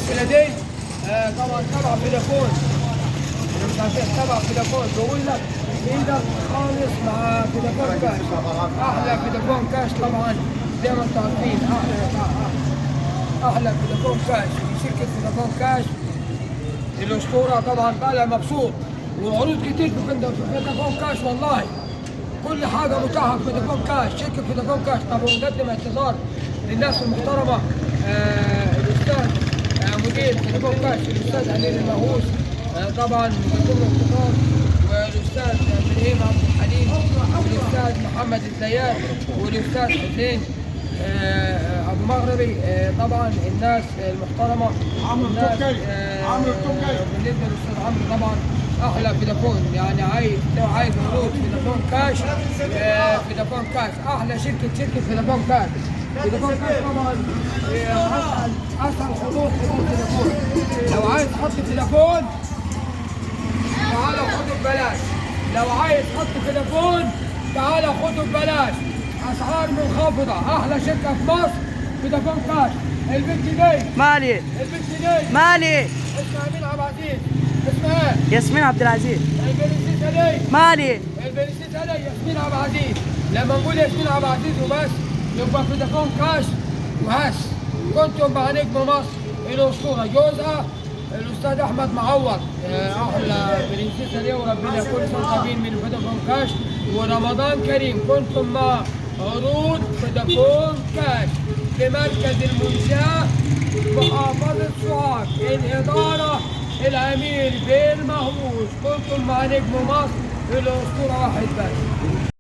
المشكله دي طبعا تبع فودافون. تبع فودافون بقول لك ايدك خالص مع فودافون كاش. احلى فودافون كاش طبعا زي ما انتم عارفين. احلى فودافون كاش، شركه فودافون كاش الاسطوره طبعا. طالع مبسوط وعروض كتير في فودافون كاش والله. كل حاجه متاحه في فودافون كاش. شركه فودافون كاش. طب ونقدم اعتذار للناس المحترمه الاستاذ مدير فودافون كاش الاستاذ امير المهووس طبعا مقدم له اعتذار، والاستاذ ابراهيم عبد الحليم، والاستاذ محمد الزيات، والاستاذ حسين ابو مغربي. طبعا الناس المحترمه الناس بالنسبه للاستاذ عمرو طبعا احلى فودافون. يعني عايز عروض فودافون كاش. فودافون كاش احلى شركه فودافون كاش. فودافون كاش طبعا اسهل خطوط فودافون. لو عايز تحط تليفون تعال خده ببلاش. لو عايز تحط فودافون تعال خده ببلاش. اسعار منخفضه. احلى شركه في مصر فودافون كاش. البنت دي مالي البنت دي مالي اسمها امين عبد العزيز. اسمها ياسمين عبد العزيز. البنسيسه دي مالي البنسيسه دي ياسمين عبد العزيز. لما نقول ياسمين عبد العزيز وبس يبقى فودافون كاش وهس. كنتم مع نجم مصر الاسطوره جوزها الاستاذ احمد معوض. احلى برنسيسه دي وربنا يكون صابين من فودافون كاش. ورمضان كريم. كنتم مع عروض فودافون كاش في مركز المنشاه محافظه سوهاج. الاداره الامير بير مهووس. كنتم مع نجم مصر الاسطوره واحد بس.